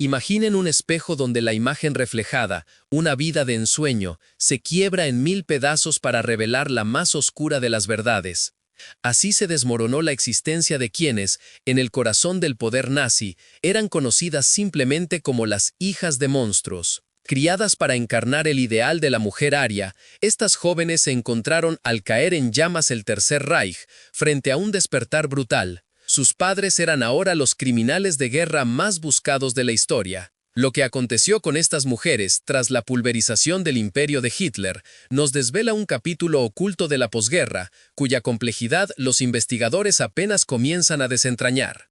Imaginen un espejo donde la imagen reflejada, una vida de ensueño, se quiebra en 1000 pedazos para revelar la más oscura de las verdades. Así se desmoronó la existencia de quienes, en el corazón del poder nazi, eran conocidas simplemente como las hijas de monstruos. Criadas para encarnar el ideal de la mujer aria, estas jóvenes se encontraron al caer en llamas el Tercer Reich, frente a un despertar brutal. Sus padres eran ahora los criminales de guerra más buscados de la historia. Lo que aconteció con estas mujeres tras la pulverización del imperio de Hitler nos desvela un capítulo oculto de la posguerra, cuya complejidad los investigadores apenas comienzan a desentrañar.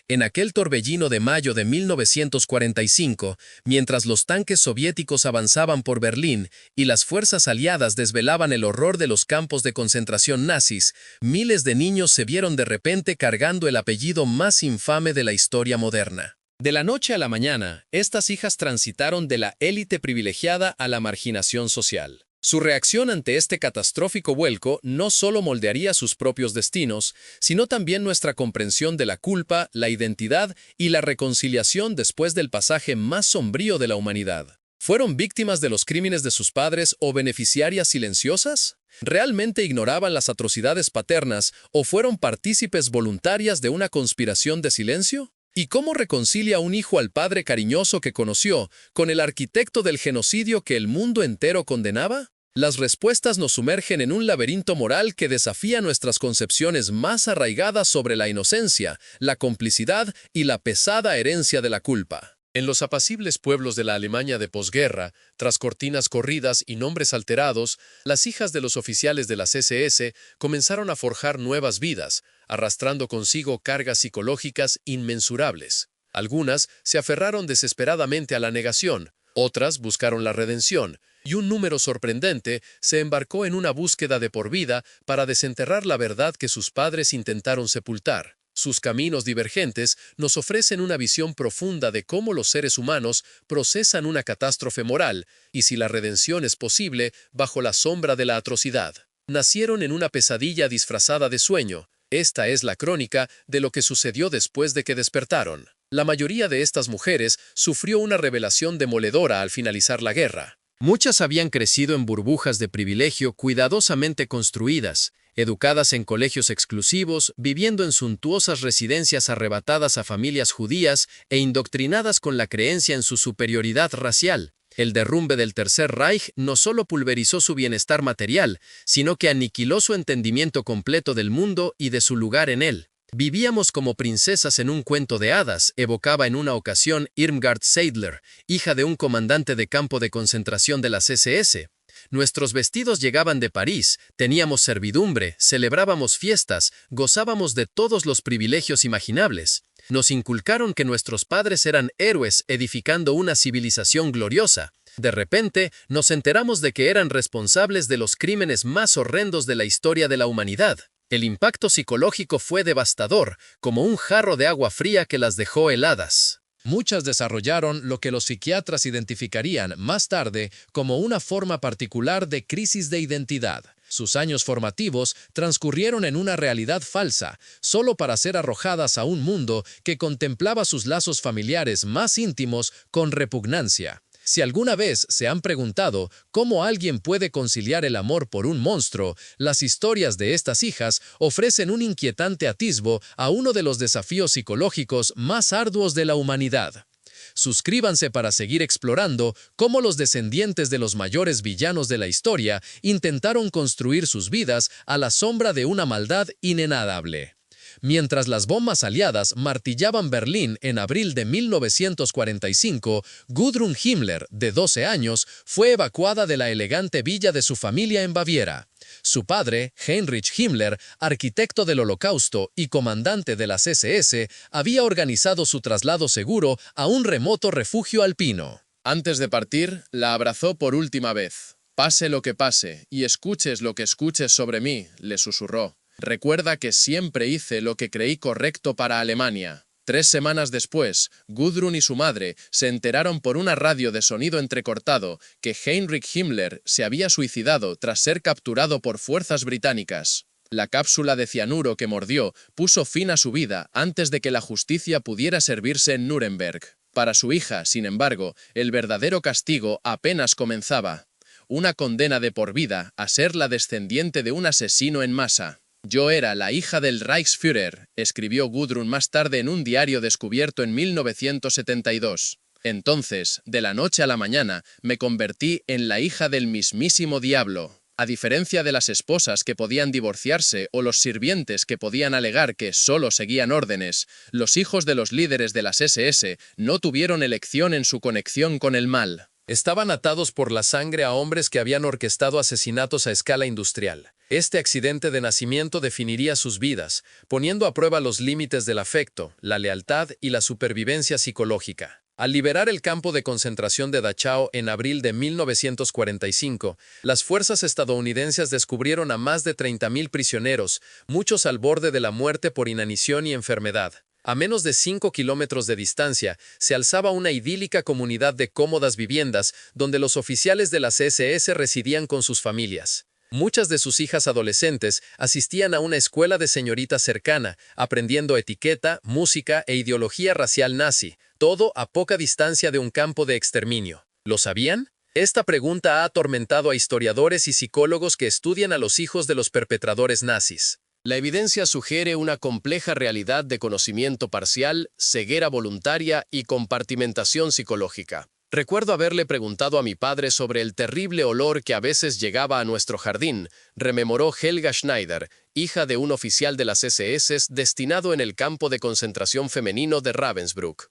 En aquel torbellino de mayo de 1945, mientras los tanques soviéticos avanzaban por Berlín y las fuerzas aliadas desvelaban el horror de los campos de concentración nazis, miles de niños se vieron de repente cargando el apellido más infame de la historia moderna. De la noche a la mañana, estas hijas transitaron de la élite privilegiada a la marginación social. Su reacción ante este catastrófico vuelco no solo moldearía sus propios destinos, sino también nuestra comprensión de la culpa, la identidad y la reconciliación después del pasaje más sombrío de la humanidad. ¿Fueron víctimas de los crímenes de sus padres o beneficiarias silenciosas? ¿Realmente ignoraban las atrocidades paternas o fueron partícipes voluntarias de una conspiración de silencio? ¿Y cómo reconcilia un hijo al padre cariñoso que conoció con el arquitecto del genocidio que el mundo entero condenaba? Las respuestas nos sumergen en un laberinto moral que desafía nuestras concepciones más arraigadas sobre la inocencia, la complicidad y la pesada herencia de la culpa. En los apacibles pueblos de la Alemania de posguerra, tras cortinas corridas y nombres alterados, las hijas de los oficiales de las SS comenzaron a forjar nuevas vidas, arrastrando consigo cargas psicológicas inmensurables. Algunas se aferraron desesperadamente a la negación, otras buscaron la redención, y un número sorprendente se embarcó en una búsqueda de por vida para desenterrar la verdad que sus padres intentaron sepultar. Sus caminos divergentes nos ofrecen una visión profunda de cómo los seres humanos procesan una catástrofe moral y si la redención es posible bajo la sombra de la atrocidad. Nacieron en una pesadilla disfrazada de sueño. Esta es la crónica de lo que sucedió después de que despertaron. La mayoría de estas mujeres sufrió una revelación demoledora al finalizar la guerra. Muchas habían crecido en burbujas de privilegio cuidadosamente construidas, educadas en colegios exclusivos, viviendo en suntuosas residencias arrebatadas a familias judías e indoctrinadas con la creencia en su superioridad racial. El derrumbe del Tercer Reich no solo pulverizó su bienestar material, sino que aniquiló su entendimiento completo del mundo y de su lugar en él. Vivíamos como princesas en un cuento de hadas, evocaba en una ocasión Irmgard Seidler, hija de un comandante de campo de concentración de las SS. Nuestros vestidos llegaban de París, teníamos servidumbre, celebrábamos fiestas, gozábamos de todos los privilegios imaginables. Nos inculcaron que nuestros padres eran héroes edificando una civilización gloriosa. De repente, nos enteramos de que eran responsables de los crímenes más horrendos de la historia de la humanidad. El impacto psicológico fue devastador, como un jarro de agua fría que las dejó heladas. Muchas desarrollaron lo que los psiquiatras identificarían más tarde como una forma particular de crisis de identidad. Sus años formativos transcurrieron en una realidad falsa, solo para ser arrojadas a un mundo que contemplaba sus lazos familiares más íntimos con repugnancia. Si alguna vez se han preguntado cómo alguien puede conciliar el amor por un monstruo, las historias de estas hijas ofrecen un inquietante atisbo a uno de los desafíos psicológicos más arduos de la humanidad. Suscríbanse para seguir explorando cómo los descendientes de los mayores villanos de la historia intentaron construir sus vidas a la sombra de una maldad inenarrable. Mientras las bombas aliadas martillaban Berlín en abril de 1945, Gudrun Himmler, de 12 años, fue evacuada de la elegante villa de su familia en Baviera. Su padre, Heinrich Himmler, arquitecto del Holocausto y comandante de las SS, había organizado su traslado seguro a un remoto refugio alpino. Antes de partir, la abrazó por última vez. «Pase lo que pase, y escuches lo que escuches sobre mí», le susurró. «Recuerda que siempre hice lo que creí correcto para Alemania». 3 semanas después, Gudrun y su madre se enteraron por una radio de sonido entrecortado que Heinrich Himmler se había suicidado tras ser capturado por fuerzas británicas. La cápsula de cianuro que mordió puso fin a su vida antes de que la justicia pudiera servirse en Nuremberg. Para su hija, sin embargo, el verdadero castigo apenas comenzaba. Una condena de por vida a ser la descendiente de un asesino en masa. Yo era la hija del Reichsführer, escribió Gudrun más tarde en un diario descubierto en 1972. Entonces, de la noche a la mañana, me convertí en la hija del mismísimo diablo. A diferencia de las esposas que podían divorciarse o los sirvientes que podían alegar que solo seguían órdenes, los hijos de los líderes de las SS no tuvieron elección en su conexión con el mal. Estaban atados por la sangre a hombres que habían orquestado asesinatos a escala industrial. Este accidente de nacimiento definiría sus vidas, poniendo a prueba los límites del afecto, la lealtad y la supervivencia psicológica. Al liberar el campo de concentración de Dachau en abril de 1945, las fuerzas estadounidenses descubrieron a más de 30.000 prisioneros, muchos al borde de la muerte por inanición y enfermedad. A menos de 5 kilómetros de distancia, se alzaba una idílica comunidad de cómodas viviendas donde los oficiales de las SS residían con sus familias. Muchas de sus hijas adolescentes asistían a una escuela de señoritas cercana, aprendiendo etiqueta, música e ideología racial nazi, todo a poca distancia de un campo de exterminio. ¿Lo sabían? Esta pregunta ha atormentado a historiadores y psicólogos que estudian a los hijos de los perpetradores nazis. La evidencia sugiere una compleja realidad de conocimiento parcial, ceguera voluntaria y compartimentación psicológica. Recuerdo haberle preguntado a mi padre sobre el terrible olor que a veces llegaba a nuestro jardín, rememoró Helga Schneider, hija de un oficial de las SS destinado en el campo de concentración femenino de Ravensbrück.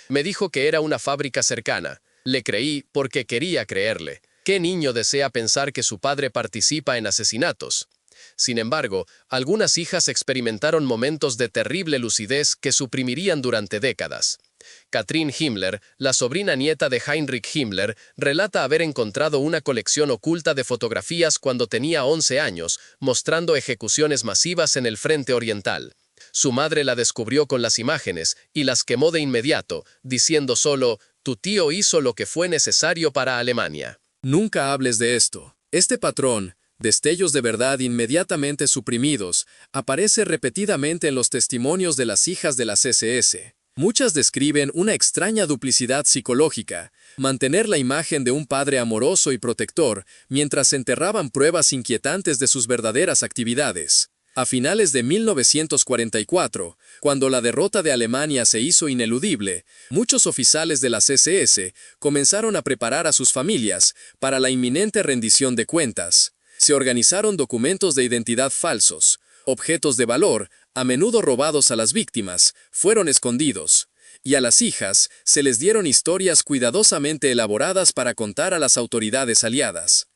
Me dijo que era una fábrica cercana. Le creí porque quería creerle. ¿Qué niño desea pensar que su padre participa en asesinatos? Sin embargo, algunas hijas experimentaron momentos de terrible lucidez que suprimirían durante décadas. Katrin Himmler, la sobrina nieta de Heinrich Himmler, relata haber encontrado una colección oculta de fotografías cuando tenía 11 años, mostrando ejecuciones masivas en el frente oriental. Su madre la descubrió con las imágenes y las quemó de inmediato, diciendo solo, «Tu tío hizo lo que fue necesario para Alemania». Nunca hables de esto. Este patrón, destellos de verdad inmediatamente suprimidos, aparece repetidamente en los testimonios de las hijas de las SS. Muchas describen una extraña duplicidad psicológica, mantener la imagen de un padre amoroso y protector mientras enterraban pruebas inquietantes de sus verdaderas actividades. A finales de 1944, cuando la derrota de Alemania se hizo ineludible, muchos oficiales de las SS comenzaron a preparar a sus familias para la inminente rendición de cuentas. Se organizaron documentos de identidad falsos, objetos de valor, a menudo robados a las víctimas, fueron escondidos, y a las hijas se les dieron historias cuidadosamente elaboradas para contar a las autoridades aliadas.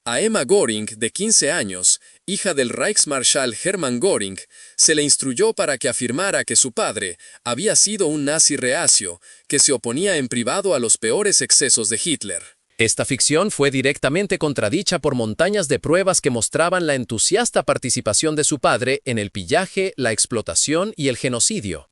A Emma Göring, de 15 años, hija del Reichsmarschall Hermann Göring, se le instruyó para que afirmara que su padre había sido un nazi reacio, que se oponía en privado a los peores excesos de Hitler. Esta ficción fue directamente contradicha por montañas de pruebas que mostraban la entusiasta participación de su padre en el pillaje, la explotación y el genocidio.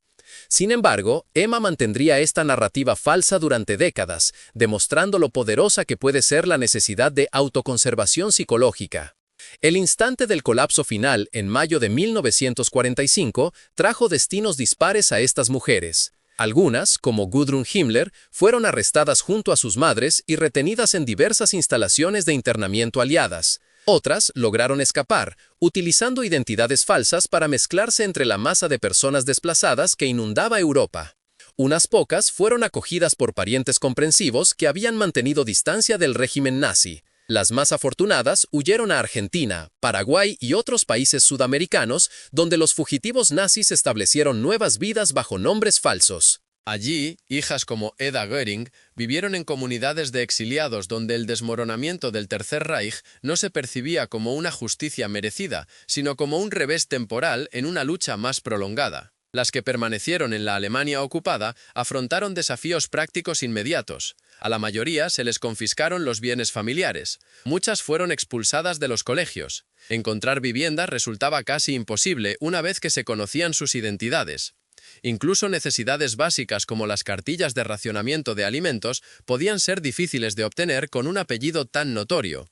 Sin embargo, Emma mantendría esta narrativa falsa durante décadas, demostrando lo poderosa que puede ser la necesidad de autoconservación psicológica. El instante del colapso final, en mayo de 1945, trajo destinos dispares a estas mujeres. Algunas, como Gudrun Himmler, fueron arrestadas junto a sus madres y retenidas en diversas instalaciones de internamiento aliadas. Otras lograron escapar, utilizando identidades falsas para mezclarse entre la masa de personas desplazadas que inundaba Europa. Unas pocas fueron acogidas por parientes comprensivos que habían mantenido distancia del régimen nazi. Las más afortunadas huyeron a Argentina, Paraguay y otros países sudamericanos, donde los fugitivos nazis establecieron nuevas vidas bajo nombres falsos. Allí, hijas como Eda Göring vivieron en comunidades de exiliados donde el desmoronamiento del Tercer Reich no se percibía como una justicia merecida, sino como un revés temporal en una lucha más prolongada. Las que permanecieron en la Alemania ocupada afrontaron desafíos prácticos inmediatos. A la mayoría se les confiscaron los bienes familiares. Muchas fueron expulsadas de los colegios. Encontrar vivienda resultaba casi imposible una vez que se conocían sus identidades. Incluso necesidades básicas como las cartillas de racionamiento de alimentos podían ser difíciles de obtener con un apellido tan notorio.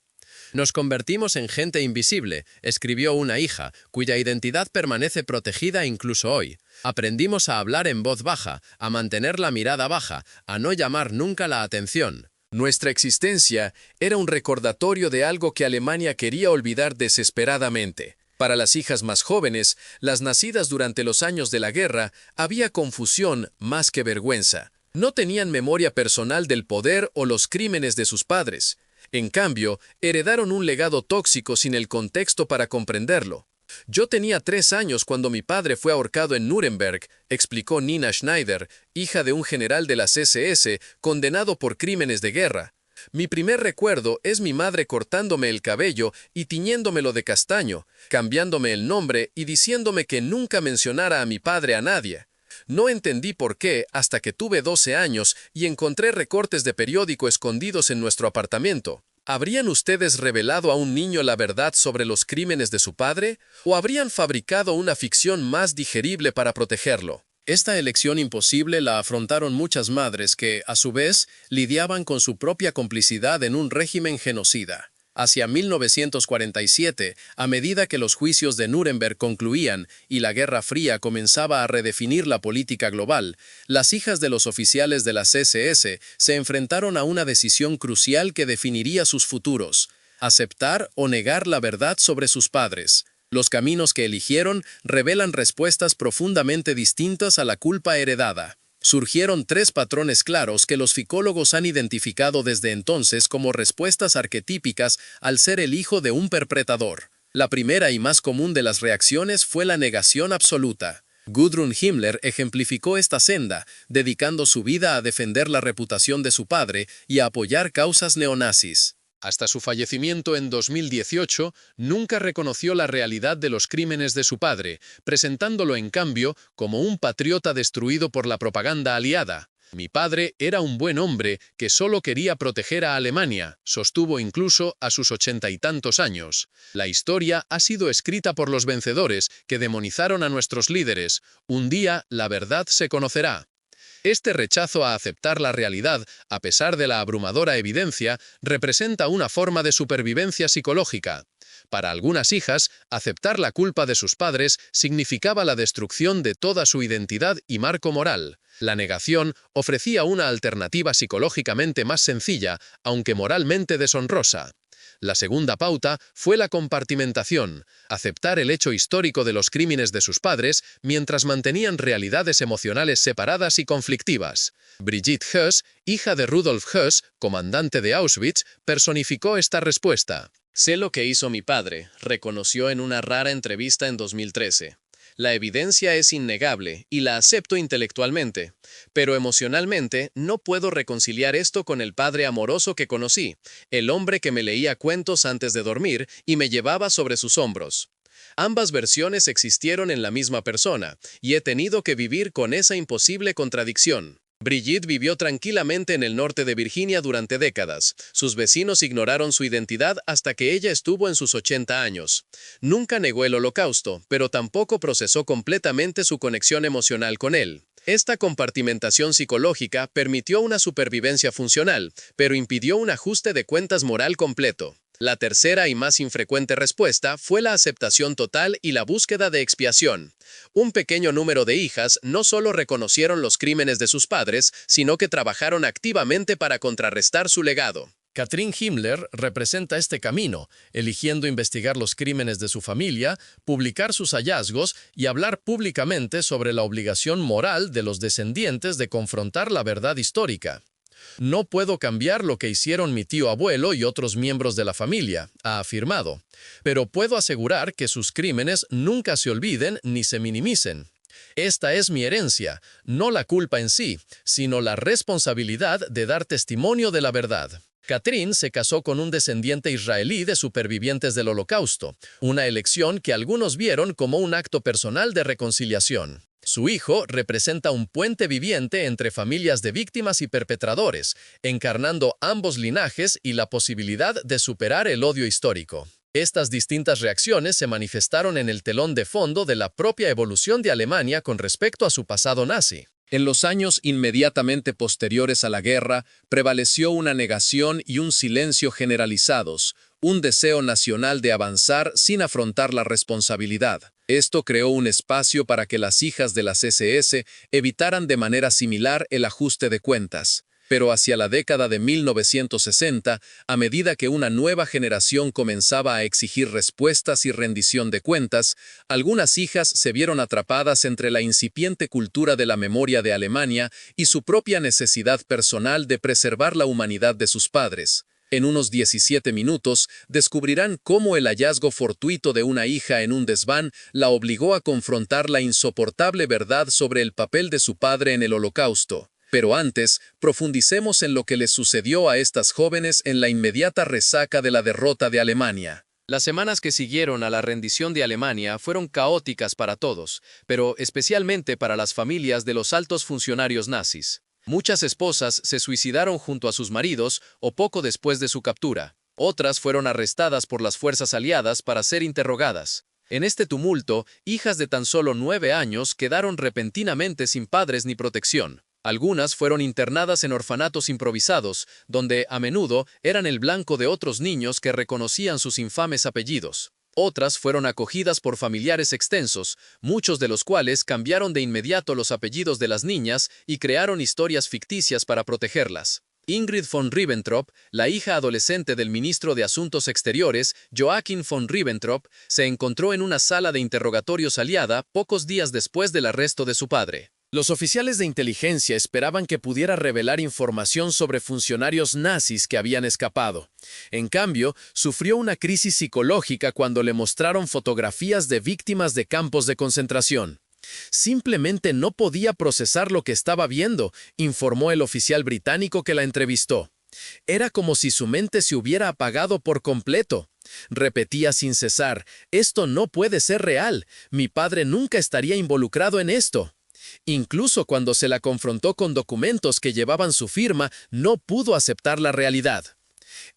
Nos convertimos en gente invisible, escribió una hija, cuya identidad permanece protegida incluso hoy. Aprendimos a hablar en voz baja, a mantener la mirada baja, a no llamar nunca la atención. Nuestra existencia era un recordatorio de algo que Alemania quería olvidar desesperadamente. Para las hijas más jóvenes, las nacidas durante los años de la guerra, había confusión más que vergüenza. No tenían memoria personal del poder o los crímenes de sus padres. En cambio, heredaron un legado tóxico sin el contexto para comprenderlo. Yo tenía 3 años cuando mi padre fue ahorcado en Nuremberg, explicó Nina Schneider, hija de un general de las SS condenado por crímenes de guerra. Mi primer recuerdo es mi madre cortándome el cabello y tiñéndomelo de castaño, cambiándome el nombre y diciéndome que nunca mencionara a mi padre a nadie. No entendí por qué hasta que tuve 12 años y encontré recortes de periódico escondidos en nuestro apartamento. ¿Habrían ustedes revelado a un niño la verdad sobre los crímenes de su padre? ¿O habrían fabricado una ficción más digerible para protegerlo? Esta elección imposible la afrontaron muchas madres que, a su vez, lidiaban con su propia complicidad en un régimen genocida. Hacia 1947, a medida que los juicios de Nuremberg concluían y la Guerra Fría comenzaba a redefinir la política global, las hijas de los oficiales de las SS se enfrentaron a una decisión crucial que definiría sus futuros: aceptar o negar la verdad sobre sus padres. Los caminos que eligieron revelan respuestas profundamente distintas a la culpa heredada. Surgieron 3 patrones claros que los psicólogos han identificado desde entonces como respuestas arquetípicas al ser el hijo de un perpetrador. La primera y más común de las reacciones fue la negación absoluta. Gudrun Himmler ejemplificó esta senda, dedicando su vida a defender la reputación de su padre y a apoyar causas neonazis. Hasta su fallecimiento en 2018, nunca reconoció la realidad de los crímenes de su padre, presentándolo en cambio como un patriota destruido por la propaganda aliada. Mi padre era un buen hombre que solo quería proteger a Alemania, sostuvo incluso a sus 80 y tantos años. La historia ha sido escrita por los vencedores que demonizaron a nuestros líderes. Un día la verdad se conocerá. Este rechazo a aceptar la realidad, a pesar de la abrumadora evidencia, representa una forma de supervivencia psicológica. Para algunas hijas, aceptar la culpa de sus padres significaba la destrucción de toda su identidad y marco moral. La negación ofrecía una alternativa psicológicamente más sencilla, aunque moralmente deshonrosa. La segunda pauta fue la compartimentación, aceptar el hecho histórico de los crímenes de sus padres mientras mantenían realidades emocionales separadas y conflictivas. Brigitte Höss, hija de Rudolf Höss, comandante de Auschwitz, personificó esta respuesta. Sé lo que hizo mi padre, reconoció en una rara entrevista en 2013. La evidencia es innegable y la acepto intelectualmente, pero emocionalmente no puedo reconciliar esto con el padre amoroso que conocí, el hombre que me leía cuentos antes de dormir y me llevaba sobre sus hombros. Ambas versiones existieron en la misma persona, y he tenido que vivir con esa imposible contradicción. Brigitte vivió tranquilamente en el norte de Virginia durante décadas. Sus vecinos ignoraron su identidad hasta que ella estuvo en sus 80 años. Nunca negó el Holocausto, pero tampoco procesó completamente su conexión emocional con él. Esta compartimentación psicológica permitió una supervivencia funcional, pero impidió un ajuste de cuentas moral completo. La tercera y más infrecuente respuesta fue la aceptación total y la búsqueda de expiación. Un pequeño número de hijas no solo reconocieron los crímenes de sus padres, sino que trabajaron activamente para contrarrestar su legado. Katrin Himmler representa este camino, eligiendo investigar los crímenes de su familia, publicar sus hallazgos y hablar públicamente sobre la obligación moral de los descendientes de confrontar la verdad histórica. No puedo cambiar lo que hicieron mi tío abuelo y otros miembros de la familia, ha afirmado, pero puedo asegurar que sus crímenes nunca se olviden ni se minimicen. Esta es mi herencia, no la culpa en sí, sino la responsabilidad de dar testimonio de la verdad. Katrin se casó con un descendiente israelí de supervivientes del Holocausto, una elección que algunos vieron como un acto personal de reconciliación. Su hijo representa un puente viviente entre familias de víctimas y perpetradores, encarnando ambos linajes y la posibilidad de superar el odio histórico. Estas distintas reacciones se manifestaron en el telón de fondo de la propia evolución de Alemania con respecto a su pasado nazi. En los años inmediatamente posteriores a la guerra, prevaleció una negación y un silencio generalizados, un deseo nacional de avanzar sin afrontar la responsabilidad. Esto creó un espacio para que las hijas de las SS evitaran de manera similar el ajuste de cuentas. Pero hacia la década de 1960, a medida que una nueva generación comenzaba a exigir respuestas y rendición de cuentas, algunas hijas se vieron atrapadas entre la incipiente cultura de la memoria de Alemania y su propia necesidad personal de preservar la humanidad de sus padres. En unos 17 minutos, descubrirán cómo el hallazgo fortuito de una hija en un desván la obligó a confrontar la insoportable verdad sobre el papel de su padre en el Holocausto. Pero antes, profundicemos en lo que les sucedió a estas jóvenes en la inmediata resaca de la derrota de Alemania. Las semanas que siguieron a la rendición de Alemania fueron caóticas para todos, pero especialmente para las familias de los altos funcionarios nazis. Muchas esposas se suicidaron junto a sus maridos o poco después de su captura. Otras fueron arrestadas por las fuerzas aliadas para ser interrogadas. En este tumulto, hijas de tan solo 9 años quedaron repentinamente sin padres ni protección. Algunas fueron internadas en orfanatos improvisados, donde, a menudo, eran el blanco de otros niños que reconocían sus infames apellidos. Otras fueron acogidas por familiares extensos, muchos de los cuales cambiaron de inmediato los apellidos de las niñas y crearon historias ficticias para protegerlas. Ingrid von Ribbentrop, la hija adolescente del ministro de Asuntos Exteriores, Joachim von Ribbentrop, se encontró en una sala de interrogatorios aliada pocos días después del arresto de su padre. Los oficiales de inteligencia esperaban que pudiera revelar información sobre funcionarios nazis que habían escapado. En cambio, sufrió una crisis psicológica cuando le mostraron fotografías de víctimas de campos de concentración. Simplemente no podía procesar lo que estaba viendo, informó el oficial británico que la entrevistó. Era como si su mente se hubiera apagado por completo. Repetía sin cesar, «Esto no puede ser real. Mi padre nunca estaría involucrado en esto». Incluso cuando se la confrontó con documentos que llevaban su firma, no pudo aceptar la realidad.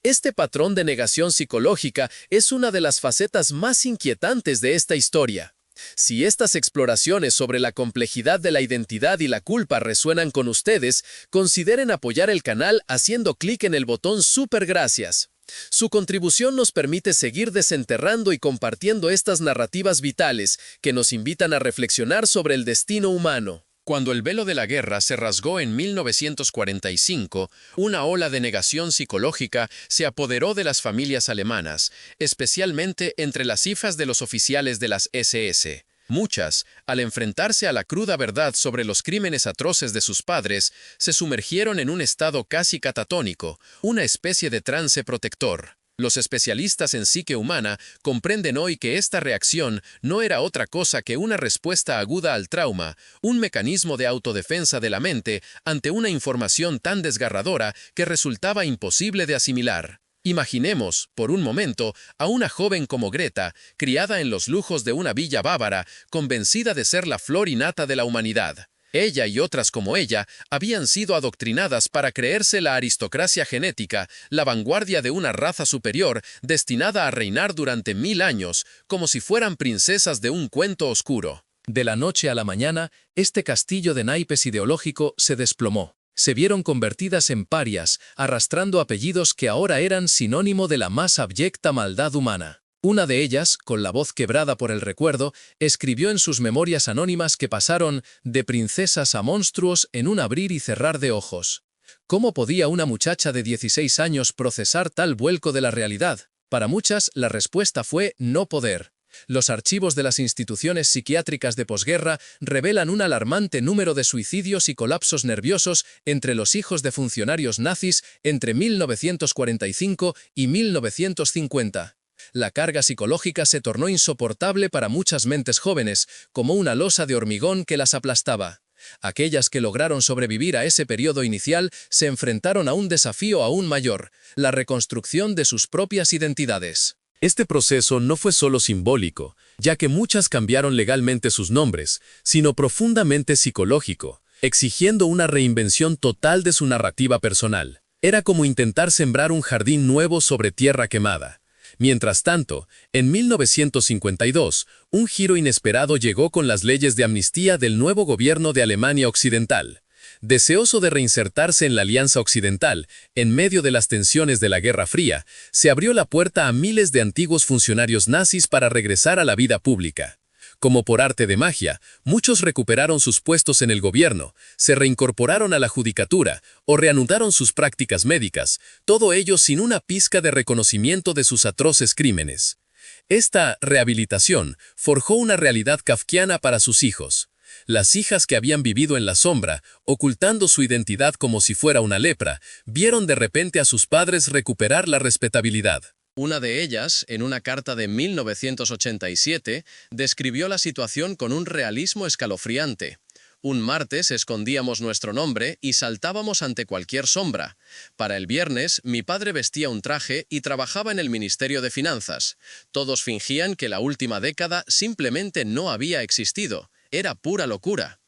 Este patrón de negación psicológica es una de las facetas más inquietantes de esta historia. Si estas exploraciones sobre la complejidad de la identidad y la culpa resuenan con ustedes, consideren apoyar el canal haciendo clic en el botón Super Gracias. Su contribución nos permite seguir desenterrando y compartiendo estas narrativas vitales que nos invitan a reflexionar sobre el destino humano. Cuando el velo de la guerra se rasgó en 1945, una ola de negación psicológica se apoderó de las familias alemanas, especialmente entre las hijas de los oficiales de las SS. Muchas, al enfrentarse a la cruda verdad sobre los crímenes atroces de sus padres, se sumergieron en un estado casi catatónico, una especie de trance protector. Los especialistas en psique humana comprenden hoy que esta reacción no era otra cosa que una respuesta aguda al trauma, un mecanismo de autodefensa de la mente ante una información tan desgarradora que resultaba imposible de asimilar. Imaginemos, por un momento, a una joven como Greta, criada en los lujos de una villa bávara, convencida de ser la flor innata de la humanidad. Ella y otras como ella habían sido adoctrinadas para creerse la aristocracia genética, la vanguardia de una raza superior destinada a reinar durante 1000 años, como si fueran princesas de un cuento oscuro. De la noche a la mañana, este castillo de naipes ideológico se desplomó. Se vieron convertidas en parias, arrastrando apellidos que ahora eran sinónimo de la más abyecta maldad humana. Una de ellas, con la voz quebrada por el recuerdo, escribió en sus memorias anónimas que pasaron de princesas a monstruos en un abrir y cerrar de ojos. ¿Cómo podía una muchacha de 16 años procesar tal vuelco de la realidad? Para muchas, la respuesta fue no poder. Los archivos de las instituciones psiquiátricas de posguerra revelan un alarmante número de suicidios y colapsos nerviosos entre los hijos de funcionarios nazis entre 1945 y 1950. La carga psicológica se tornó insoportable para muchas mentes jóvenes, como una losa de hormigón que las aplastaba. Aquellas que lograron sobrevivir a ese periodo inicial se enfrentaron a un desafío aún mayor, la reconstrucción de sus propias identidades. Este proceso no fue solo simbólico, ya que muchas cambiaron legalmente sus nombres, sino profundamente psicológico, exigiendo una reinvención total de su narrativa personal. Era como intentar sembrar un jardín nuevo sobre tierra quemada. Mientras tanto, en 1952, un giro inesperado llegó con las leyes de amnistía del nuevo gobierno de Alemania Occidental. Deseoso de reinsertarse en la Alianza Occidental, en medio de las tensiones de la Guerra Fría, se abrió la puerta a miles de antiguos funcionarios nazis para regresar a la vida pública. Como por arte de magia, muchos recuperaron sus puestos en el gobierno, se reincorporaron a la judicatura o reanudaron sus prácticas médicas, todo ello sin una pizca de reconocimiento de sus atroces crímenes. Esta rehabilitación forjó una realidad kafkiana para sus hijos. Las hijas que habían vivido en la sombra, ocultando su identidad como si fuera una lepra, vieron de repente a sus padres recuperar la respetabilidad. Una de ellas, en una carta de 1987, describió la situación con un realismo escalofriante. Un martes escondíamos nuestro nombre y saltábamos ante cualquier sombra. Para el viernes, mi padre vestía un traje y trabajaba en el Ministerio de Finanzas. Todos fingían que la última década simplemente no había existido. Era pura locura.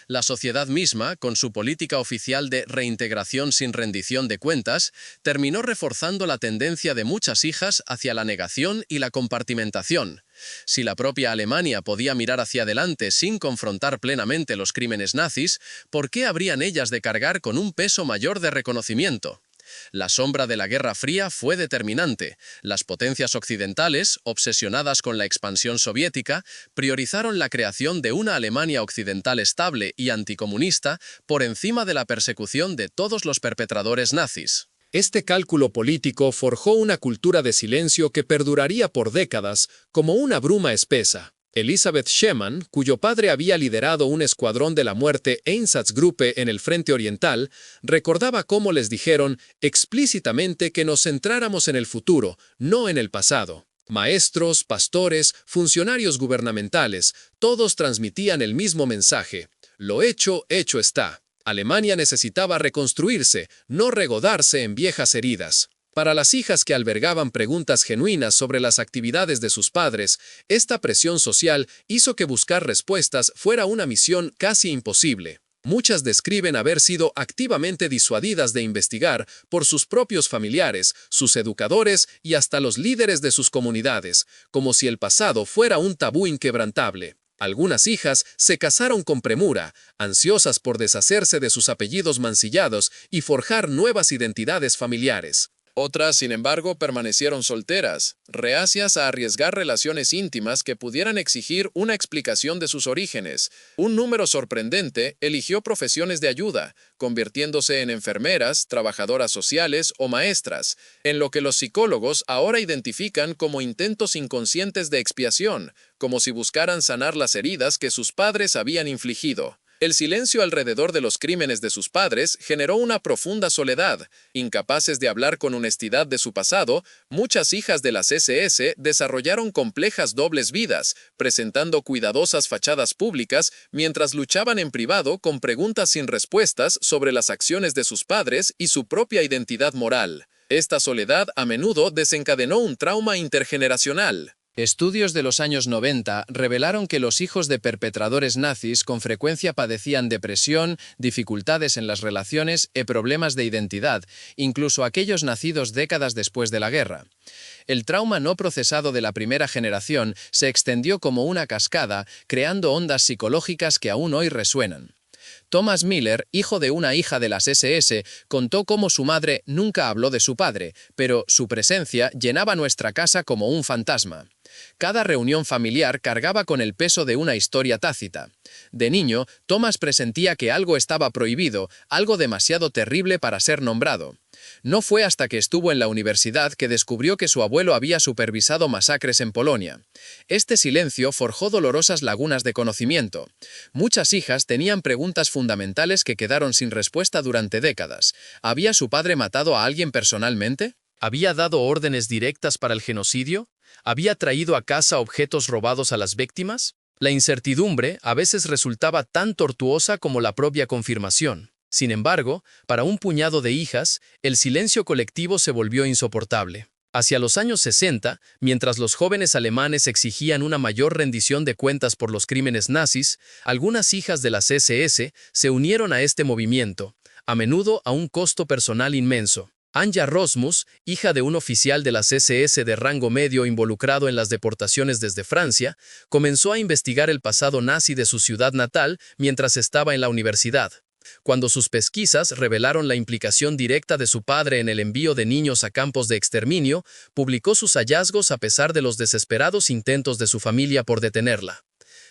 La sociedad misma, con su política oficial de reintegración sin rendición de cuentas, terminó reforzando la tendencia de muchas hijas hacia la negación y la compartimentación. Si la propia Alemania podía mirar hacia adelante sin confrontar plenamente los crímenes nazis, ¿por qué habrían ellas de cargar con un peso mayor de reconocimiento? La sombra de la Guerra Fría fue determinante. Las potencias occidentales, obsesionadas con la expansión soviética, priorizaron la creación de una Alemania occidental estable y anticomunista por encima de la persecución de todos los perpetradores nazis. Este cálculo político forjó una cultura de silencio que perduraría por décadas como una bruma espesa. Elisabeth Schemann, cuyo padre había liderado un escuadrón de la muerte Einsatzgruppe en el Frente Oriental, recordaba cómo les dijeron explícitamente que nos centráramos en el futuro, no en el pasado. Maestros, pastores, funcionarios gubernamentales, todos transmitían el mismo mensaje. Lo hecho, hecho está. Alemania necesitaba reconstruirse, no regodarse en viejas heridas. Para las hijas que albergaban preguntas genuinas sobre las actividades de sus padres, esta presión social hizo que buscar respuestas fuera una misión casi imposible. Muchas describen haber sido activamente disuadidas de investigar por sus propios familiares, sus educadores y hasta los líderes de sus comunidades, como si el pasado fuera un tabú inquebrantable. Algunas hijas se casaron con premura, ansiosas por deshacerse de sus apellidos mancillados y forjar nuevas identidades familiares. Otras, sin embargo, permanecieron solteras, reacias a arriesgar relaciones íntimas que pudieran exigir una explicación de sus orígenes. Un número sorprendente eligió profesiones de ayuda, convirtiéndose en enfermeras, trabajadoras sociales o maestras, en lo que los psicólogos ahora identifican como intentos inconscientes de expiación, como si buscaran sanar las heridas que sus padres habían infligido. El silencio alrededor de los crímenes de sus padres generó una profunda soledad. Incapaces de hablar con honestidad de su pasado, muchas hijas de las SS desarrollaron complejas dobles vidas, presentando cuidadosas fachadas públicas mientras luchaban en privado con preguntas sin respuestas sobre las acciones de sus padres y su propia identidad moral. Esta soledad a menudo desencadenó un trauma intergeneracional. Estudios de los años 90 revelaron que los hijos de perpetradores nazis con frecuencia padecían depresión, dificultades en las relaciones y problemas de identidad, incluso aquellos nacidos décadas después de la guerra. El trauma no procesado de la primera generación se extendió como una cascada, creando ondas psicológicas que aún hoy resuenan. Thomas Miller, hijo de una hija de las SS, contó cómo su madre nunca habló de su padre, pero su presencia llenaba nuestra casa como un fantasma. Cada reunión familiar cargaba con el peso de una historia tácita. De niño, Thomas presentía que algo estaba prohibido, algo demasiado terrible para ser nombrado. No fue hasta que estuvo en la universidad que descubrió que su abuelo había supervisado masacres en Polonia. Este silencio forjó dolorosas lagunas de conocimiento. Muchas hijas tenían preguntas fundamentales que quedaron sin respuesta durante décadas. ¿Había su padre matado a alguien personalmente? ¿Había dado órdenes directas para el genocidio? ¿Había traído a casa objetos robados a las víctimas? La incertidumbre a veces resultaba tan tortuosa como la propia confirmación. Sin embargo, para un puñado de hijas, el silencio colectivo se volvió insoportable. Hacia los años 60, mientras los jóvenes alemanes exigían una mayor rendición de cuentas por los crímenes nazis, algunas hijas de las SS se unieron a este movimiento, a menudo a un costo personal inmenso. Anja Rosmus, hija de un oficial de las SS de rango medio involucrado en las deportaciones desde Francia, comenzó a investigar el pasado nazi de su ciudad natal mientras estaba en la universidad. Cuando sus pesquisas revelaron la implicación directa de su padre en el envío de niños a campos de exterminio, publicó sus hallazgos a pesar de los desesperados intentos de su familia por detenerla.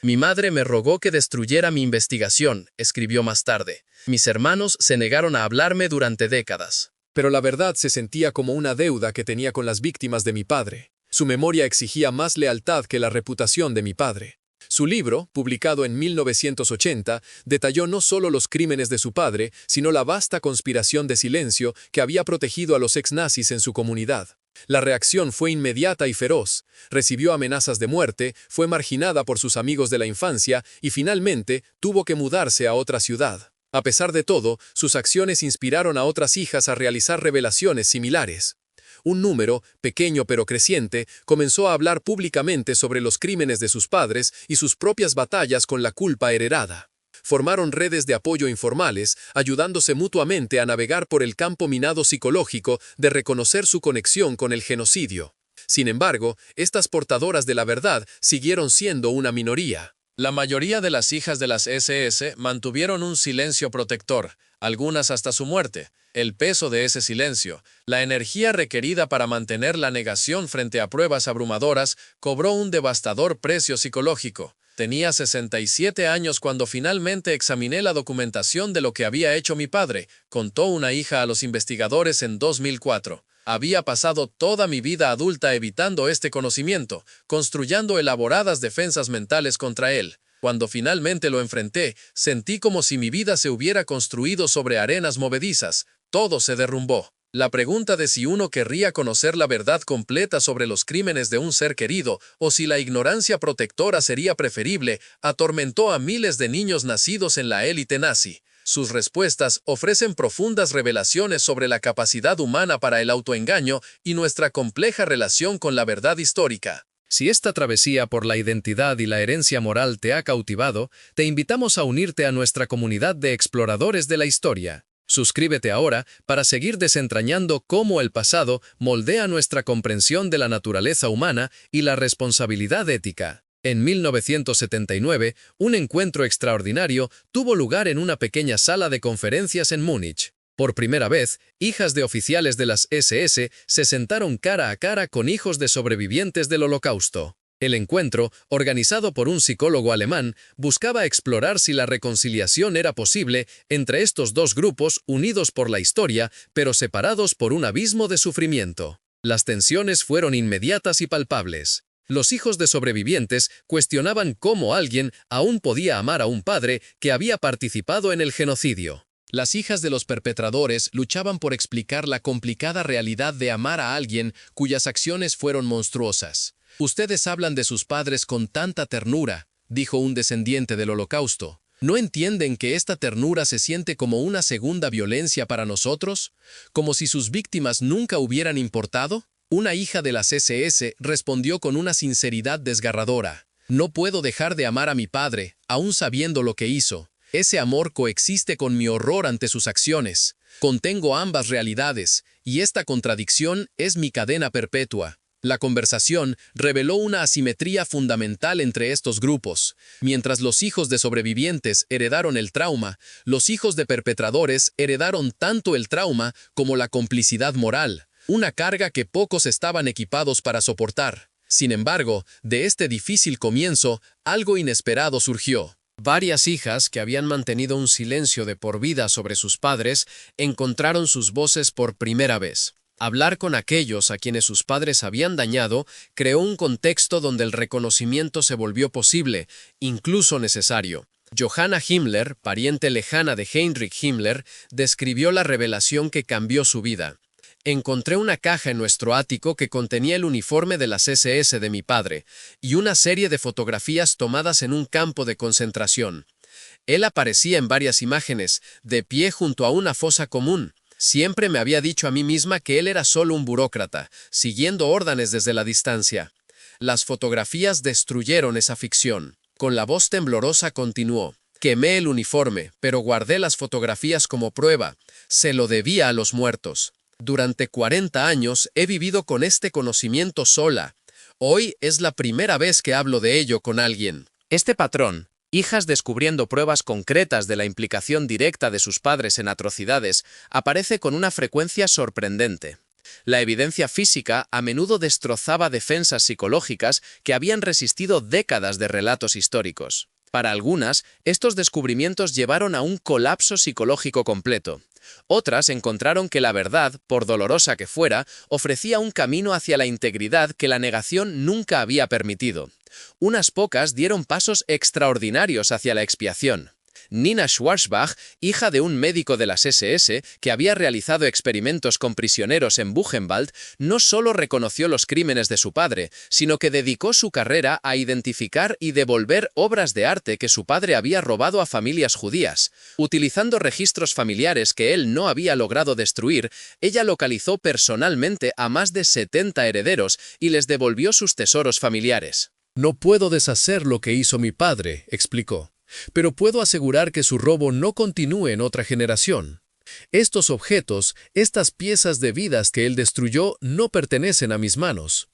Mi madre me rogó que destruyera mi investigación, escribió más tarde. Mis hermanos se negaron a hablarme durante décadas. Pero la verdad se sentía como una deuda que tenía con las víctimas de mi padre. Su memoria exigía más lealtad que la reputación de mi padre. Su libro, publicado en 1980, detalló no solo los crímenes de su padre, sino la vasta conspiración de silencio que había protegido a los ex-nazis en su comunidad. La reacción fue inmediata y feroz. Recibió amenazas de muerte, fue marginada por sus amigos de la infancia y finalmente tuvo que mudarse a otra ciudad. A pesar de todo, sus acciones inspiraron a otras hijas a realizar revelaciones similares. Un número, pequeño pero creciente, comenzó a hablar públicamente sobre los crímenes de sus padres y sus propias batallas con la culpa heredada. Formaron redes de apoyo informales, ayudándose mutuamente a navegar por el campo minado psicológico de reconocer su conexión con el genocidio. Sin embargo, estas portadoras de la verdad siguieron siendo una minoría. La mayoría de las hijas de las SS mantuvieron un silencio protector, algunas hasta su muerte. El peso de ese silencio, la energía requerida para mantener la negación frente a pruebas abrumadoras, cobró un devastador precio psicológico. Tenía 67 años cuando finalmente examiné la documentación de lo que había hecho mi padre, contó una hija a los investigadores en 2004. Había pasado toda mi vida adulta evitando este conocimiento, construyendo elaboradas defensas mentales contra él. Cuando finalmente lo enfrenté, sentí como si mi vida se hubiera construido sobre arenas movedizas. Todo se derrumbó. La pregunta de si uno querría conocer la verdad completa sobre los crímenes de un ser querido o si la ignorancia protectora sería preferible, atormentó a miles de niños nacidos en la élite nazi. Sus respuestas ofrecen profundas revelaciones sobre la capacidad humana para el autoengaño y nuestra compleja relación con la verdad histórica. Si esta travesía por la identidad y la herencia moral te ha cautivado, te invitamos a unirte a nuestra comunidad de exploradores de la historia. Suscríbete ahora para seguir desentrañando cómo el pasado moldea nuestra comprensión de la naturaleza humana y la responsabilidad ética. En 1979, un encuentro extraordinario tuvo lugar en una pequeña sala de conferencias en Múnich. Por primera vez, hijas de oficiales de las SS se sentaron cara a cara con hijos de sobrevivientes del Holocausto. El encuentro, organizado por un psicólogo alemán, buscaba explorar si la reconciliación era posible entre estos dos grupos unidos por la historia, pero separados por un abismo de sufrimiento. Las tensiones fueron inmediatas y palpables. Los hijos de sobrevivientes cuestionaban cómo alguien aún podía amar a un padre que había participado en el genocidio. Las hijas de los perpetradores luchaban por explicar la complicada realidad de amar a alguien cuyas acciones fueron monstruosas. Ustedes hablan de sus padres con tanta ternura, dijo un descendiente del Holocausto. ¿No entienden que esta ternura se siente como una segunda violencia para nosotros? ¿Como si sus víctimas nunca hubieran importado? Una hija de las SS respondió con una sinceridad desgarradora. No puedo dejar de amar a mi padre, aún sabiendo lo que hizo. Ese amor coexiste con mi horror ante sus acciones. Contengo ambas realidades, y esta contradicción es mi cadena perpetua. La conversación reveló una asimetría fundamental entre estos grupos. Mientras los hijos de sobrevivientes heredaron el trauma, los hijos de perpetradores heredaron tanto el trauma como la complicidad moral, una carga que pocos estaban equipados para soportar. Sin embargo, de este difícil comienzo, algo inesperado surgió. Varias hijas que habían mantenido un silencio de por vida sobre sus padres encontraron sus voces por primera vez. Hablar con aquellos a quienes sus padres habían dañado creó un contexto donde el reconocimiento se volvió posible, incluso necesario. Johanna Himmler, pariente lejana de Heinrich Himmler, describió la revelación que cambió su vida. Encontré una caja en nuestro ático que contenía el uniforme de las SS de mi padre y una serie de fotografías tomadas en un campo de concentración. Él aparecía en varias imágenes, de pie junto a una fosa común. Siempre me había dicho a mí misma que él era solo un burócrata, siguiendo órdenes desde la distancia. Las fotografías destruyeron esa ficción. Con la voz temblorosa continuó. Quemé el uniforme, pero guardé las fotografías como prueba. Se lo debía a los muertos. Durante 40 años he vivido con este conocimiento sola. Hoy es la primera vez que hablo de ello con alguien. Este patrón, Hijas descubriendo pruebas concretas de la implicación directa de sus padres en atrocidades, aparece con una frecuencia sorprendente. La evidencia física a menudo destrozaba defensas psicológicas que habían resistido décadas de relatos históricos. Para algunas, estos descubrimientos llevaron a un colapso psicológico completo. Otras encontraron que la verdad, por dolorosa que fuera, ofrecía un camino hacia la integridad que la negación nunca había permitido. Unas pocas dieron pasos extraordinarios hacia la expiación. Nina Schwarzbach, hija de un médico de las SS que había realizado experimentos con prisioneros en Buchenwald, no solo reconoció los crímenes de su padre, sino que dedicó su carrera a identificar y devolver obras de arte que su padre había robado a familias judías. Utilizando registros familiares que él no había logrado destruir, ella localizó personalmente a más de 70 herederos y les devolvió sus tesoros familiares. No puedo deshacer lo que hizo mi padre, explicó. Pero puedo asegurar que su robo no continúe en otra generación. Estos objetos, estas piezas de vidas que él destruyó, no pertenecen a mis manos.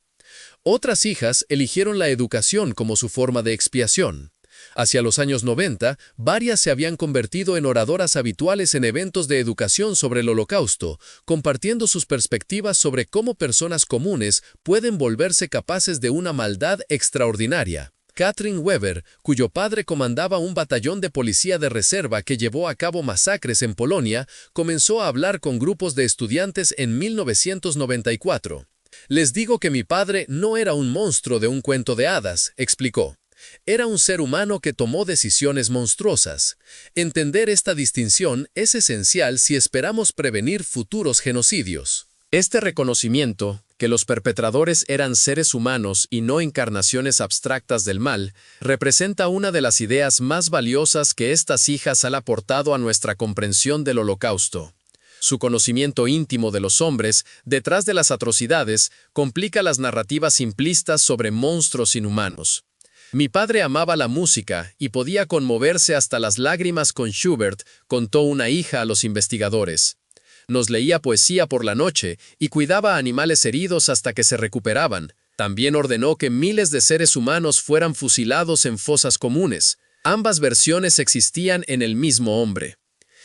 Otras hijas eligieron la educación como su forma de expiación. Hacia los años 90, varias se habían convertido en oradoras habituales en eventos de educación sobre el Holocausto, compartiendo sus perspectivas sobre cómo personas comunes pueden volverse capaces de una maldad extraordinaria. Catherine Weber, cuyo padre comandaba un batallón de policía de reserva que llevó a cabo masacres en Polonia, comenzó a hablar con grupos de estudiantes en 1994. Les digo que mi padre no era un monstruo de un cuento de hadas, explicó. Era un ser humano que tomó decisiones monstruosas. Entender esta distinción es esencial si esperamos prevenir futuros genocidios. Este reconocimiento, que los perpetradores eran seres humanos y no encarnaciones abstractas del mal, representa una de las ideas más valiosas que estas hijas han aportado a nuestra comprensión del Holocausto. Su conocimiento íntimo de los hombres, detrás de las atrocidades, complica las narrativas simplistas sobre monstruos inhumanos. Mi padre amaba la música y podía conmoverse hasta las lágrimas con Schubert, contó una hija a los investigadores. Nos leía poesía por la noche y cuidaba a animales heridos hasta que se recuperaban. También ordenó que miles de seres humanos fueran fusilados en fosas comunes. Ambas versiones existían en el mismo hombre.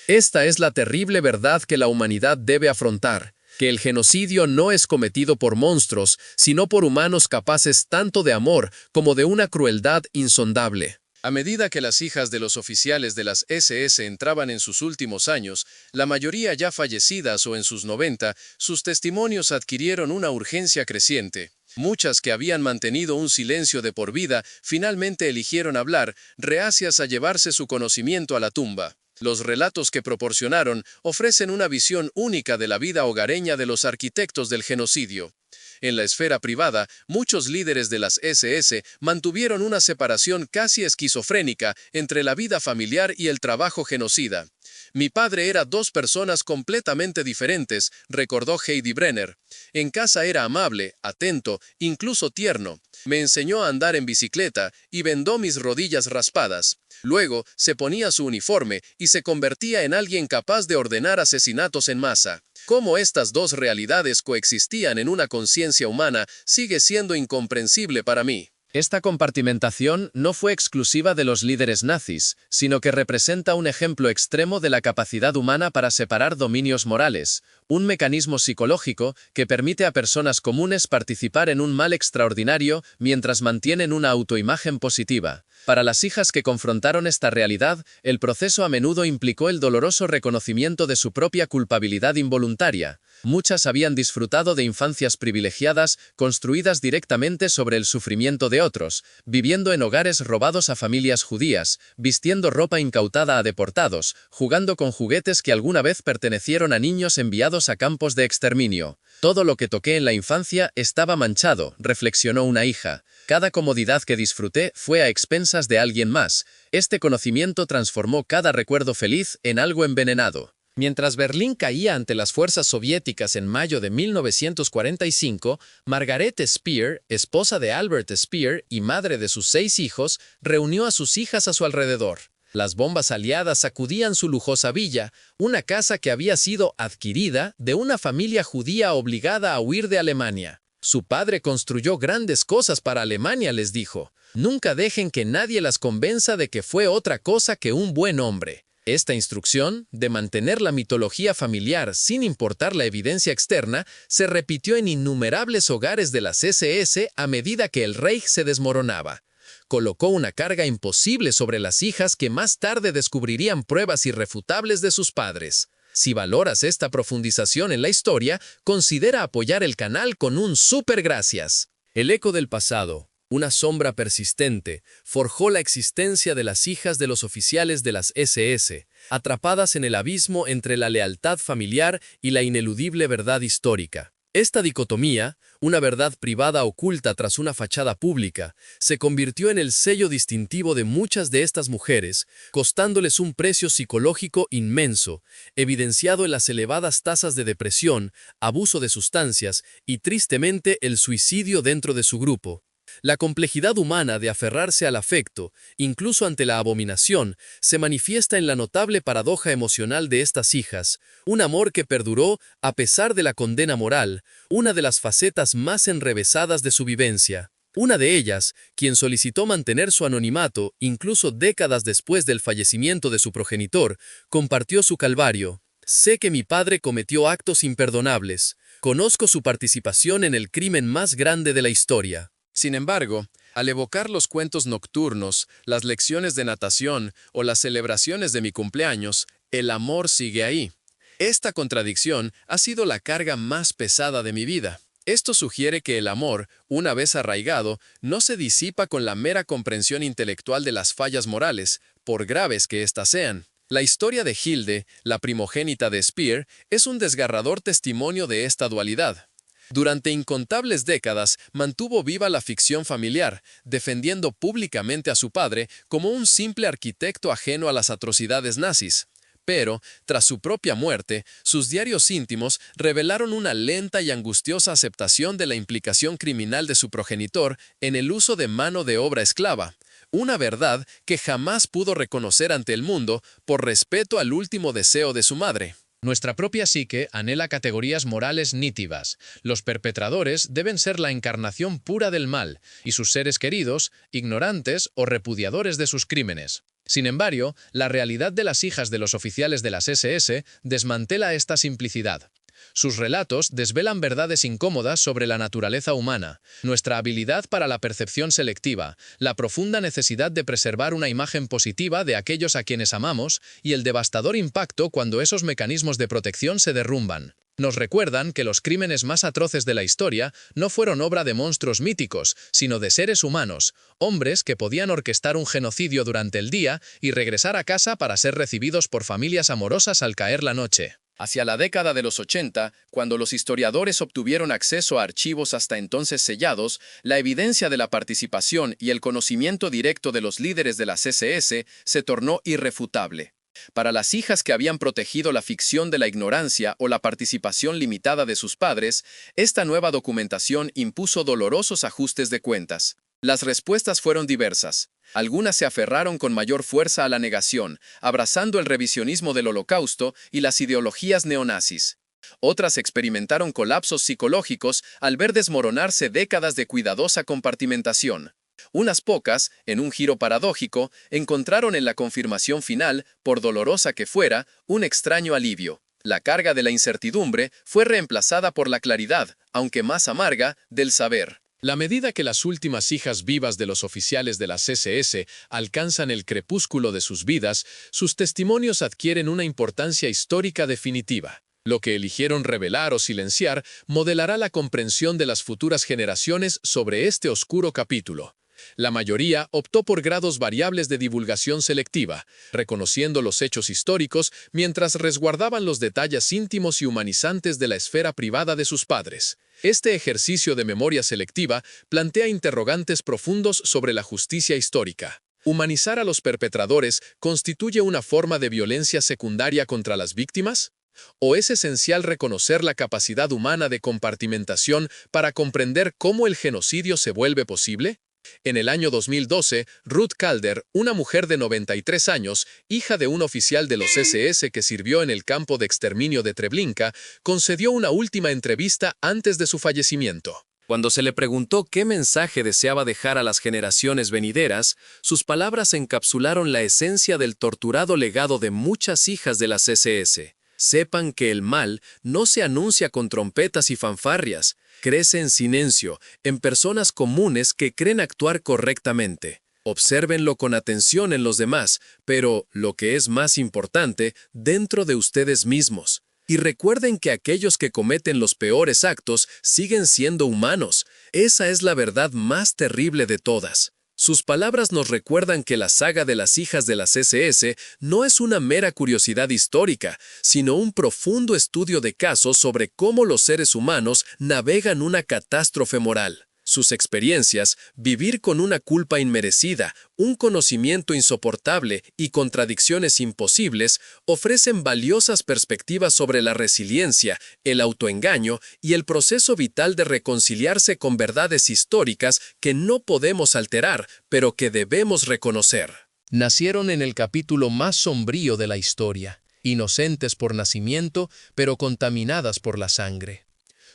Esta es la terrible verdad que la humanidad debe afrontar, que el genocidio no es cometido por monstruos, sino por humanos capaces tanto de amor como de una crueldad insondable. A medida que las hijas de los oficiales de las SS entraban en sus últimos años, la mayoría ya fallecidas o en sus 90, sus testimonios adquirieron una urgencia creciente. Muchas que habían mantenido un silencio de por vida finalmente eligieron hablar, reacias a llevarse su conocimiento a la tumba. Los relatos que proporcionaron ofrecen una visión única de la vida hogareña de los arquitectos del genocidio. En la esfera privada, muchos líderes de las SS mantuvieron una separación casi esquizofrénica entre la vida familiar y el trabajo genocida. Mi padre era dos personas completamente diferentes, recordó Heidi Brenner. En casa era amable, atento, incluso tierno. Me enseñó a andar en bicicleta y vendó mis rodillas raspadas. Luego, se ponía su uniforme y se convertía en alguien capaz de ordenar asesinatos en masa. Cómo estas dos realidades coexistían en una conciencia humana sigue siendo incomprensible para mí. Esta compartimentación no fue exclusiva de los líderes nazis, sino que representa un ejemplo extremo de la capacidad humana para separar dominios morales, un mecanismo psicológico que permite a personas comunes participar en un mal extraordinario mientras mantienen una autoimagen positiva. Para las hijas que confrontaron esta realidad, el proceso a menudo implicó el doloroso reconocimiento de su propia culpabilidad involuntaria. Muchas habían disfrutado de infancias privilegiadas, construidas directamente sobre el sufrimiento de otros, viviendo en hogares robados a familias judías, vistiendo ropa incautada a deportados, jugando con juguetes que alguna vez pertenecieron a niños enviados a campos de exterminio. Todo lo que toqué en la infancia estaba manchado, reflexionó una hija. Cada comodidad que disfruté fue a expensas de alguien más. Este conocimiento transformó cada recuerdo feliz en algo envenenado. Mientras Berlín caía ante las fuerzas soviéticas en mayo de 1945, Margaret Speer, esposa de Albert Speer y madre de sus 6 hijos, reunió a sus hijas a su alrededor. Las bombas aliadas sacudían su lujosa villa, una casa que había sido adquirida de una familia judía obligada a huir de Alemania. Su padre construyó grandes cosas para Alemania, les dijo. Nunca dejen que nadie las convenza de que fue otra cosa que un buen hombre. Esta instrucción, de mantener la mitología familiar sin importar la evidencia externa, se repitió en innumerables hogares de las SS a medida que el Reich se desmoronaba. Colocó una carga imposible sobre las hijas que más tarde descubrirían pruebas irrefutables de sus padres. Si valoras esta profundización en la historia, considera apoyar el canal con un super gracias. El eco del pasado, una sombra persistente, forjó la existencia de las hijas de los oficiales de las SS, atrapadas en el abismo entre la lealtad familiar y la ineludible verdad histórica. Esta dicotomía, una verdad privada oculta tras una fachada pública, se convirtió en el sello distintivo de muchas de estas mujeres, costándoles un precio psicológico inmenso, evidenciado en las elevadas tasas de depresión, abuso de sustancias y, tristemente, el suicidio dentro de su grupo. La complejidad humana de aferrarse al afecto, incluso ante la abominación, se manifiesta en la notable paradoja emocional de estas hijas, un amor que perduró a pesar de la condena moral, una de las facetas más enrevesadas de su vivencia. Una de ellas, quien solicitó mantener su anonimato incluso décadas después del fallecimiento de su progenitor, compartió su calvario. Sé que mi padre cometió actos imperdonables. Conozco su participación en el crimen más grande de la historia. Sin embargo, al evocar los cuentos nocturnos, las lecciones de natación o las celebraciones de mi cumpleaños, el amor sigue ahí. Esta contradicción ha sido la carga más pesada de mi vida. Esto sugiere que el amor, una vez arraigado, no se disipa con la mera comprensión intelectual de las fallas morales, por graves que éstas sean. La historia de Hilde, la primogénita de Speer, es un desgarrador testimonio de esta dualidad. Durante incontables décadas mantuvo viva la ficción familiar, defendiendo públicamente a su padre como un simple arquitecto ajeno a las atrocidades nazis. Pero, tras su propia muerte, sus diarios íntimos revelaron una lenta y angustiosa aceptación de la implicación criminal de su progenitor en el uso de mano de obra esclava, una verdad que jamás pudo reconocer ante el mundo por respeto al último deseo de su madre. Nuestra propia psique anhela categorías morales nítidas. Los perpetradores deben ser la encarnación pura del mal, y sus seres queridos, ignorantes o repudiadores de sus crímenes. Sin embargo, la realidad de las hijas de los oficiales de las SS desmantela esta simplicidad. Sus relatos desvelan verdades incómodas sobre la naturaleza humana, nuestra habilidad para la percepción selectiva, la profunda necesidad de preservar una imagen positiva de aquellos a quienes amamos y el devastador impacto cuando esos mecanismos de protección se derrumban. Nos recuerdan que los crímenes más atroces de la historia no fueron obra de monstruos míticos, sino de seres humanos, hombres que podían orquestar un genocidio durante el día y regresar a casa para ser recibidos por familias amorosas al caer la noche. Hacia la década de los 80, cuando los historiadores obtuvieron acceso a archivos hasta entonces sellados, la evidencia de la participación y el conocimiento directo de los líderes de las SS se tornó irrefutable. Para las hijas que habían protegido la ficción de la ignorancia o la participación limitada de sus padres, esta nueva documentación impuso dolorosos ajustes de cuentas. Las respuestas fueron diversas. Algunas se aferraron con mayor fuerza a la negación, abrazando el revisionismo del Holocausto y las ideologías neonazis. Otras experimentaron colapsos psicológicos al ver desmoronarse décadas de cuidadosa compartimentación. Unas pocas, en un giro paradójico, encontraron en la confirmación final, por dolorosa que fuera, un extraño alivio. La carga de la incertidumbre fue reemplazada por la claridad, aunque más amarga, del saber. La medida que las últimas hijas vivas de los oficiales de las SS alcanzan el crepúsculo de sus vidas, sus testimonios adquieren una importancia histórica definitiva. Lo que eligieron revelar o silenciar modelará la comprensión de las futuras generaciones sobre este oscuro capítulo. La mayoría optó por grados variables de divulgación selectiva, reconociendo los hechos históricos mientras resguardaban los detalles íntimos y humanizantes de la esfera privada de sus padres. Este ejercicio de memoria selectiva plantea interrogantes profundos sobre la justicia histórica. ¿Humanizar a los perpetradores constituye una forma de violencia secundaria contra las víctimas? ¿O es esencial reconocer la capacidad humana de compartimentación para comprender cómo el genocidio se vuelve posible? En el año 2012, Ruth Calder, una mujer de 93 años, hija de un oficial de los SS que sirvió en el campo de exterminio de Treblinka, concedió una última entrevista antes de su fallecimiento. Cuando se le preguntó qué mensaje deseaba dejar a las generaciones venideras, sus palabras encapsularon la esencia del torturado legado de muchas hijas de las SS. Sepan que el mal no se anuncia con trompetas y fanfarrias, crece en silencio, en personas comunes que creen actuar correctamente. Obsérvenlo con atención en los demás, pero, lo que es más importante, dentro de ustedes mismos. Y recuerden que aquellos que cometen los peores actos siguen siendo humanos. Esa es la verdad más terrible de todas. Sus palabras nos recuerdan que la saga de las hijas de las SS no es una mera curiosidad histórica, sino un profundo estudio de casos sobre cómo los seres humanos navegan una catástrofe moral. Sus experiencias, vivir con una culpa inmerecida, un conocimiento insoportable y contradicciones imposibles, ofrecen valiosas perspectivas sobre la resiliencia, el autoengaño y el proceso vital de reconciliarse con verdades históricas que no podemos alterar, pero que debemos reconocer. Nacieron en el capítulo más sombrío de la historia, inocentes por nacimiento, pero contaminadas por la sangre.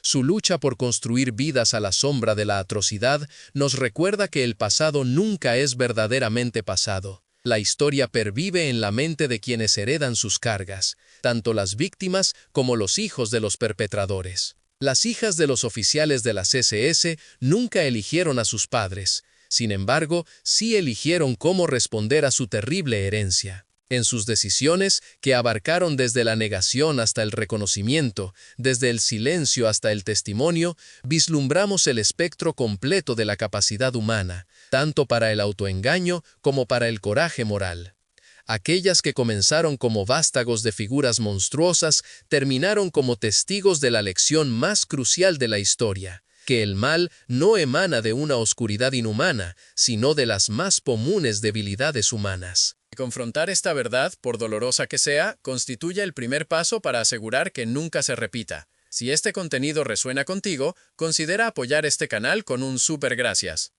Su lucha por construir vidas a la sombra de la atrocidad nos recuerda que el pasado nunca es verdaderamente pasado. La historia pervive en la mente de quienes heredan sus cargas, tanto las víctimas como los hijos de los perpetradores. Las hijas de los oficiales de las SS nunca eligieron a sus padres, sin embargo, sí eligieron cómo responder a su terrible herencia. En sus decisiones, que abarcaron desde la negación hasta el reconocimiento, desde el silencio hasta el testimonio, vislumbramos el espectro completo de la capacidad humana, tanto para el autoengaño como para el coraje moral. Aquellas que comenzaron como vástagos de figuras monstruosas, terminaron como testigos de la lección más crucial de la historia, que el mal no emana de una oscuridad inhumana, sino de las más comunes debilidades humanas. Confrontar esta verdad, por dolorosa que sea, constituye el primer paso para asegurar que nunca se repita. Si este contenido resuena contigo, considera apoyar este canal con un súper gracias.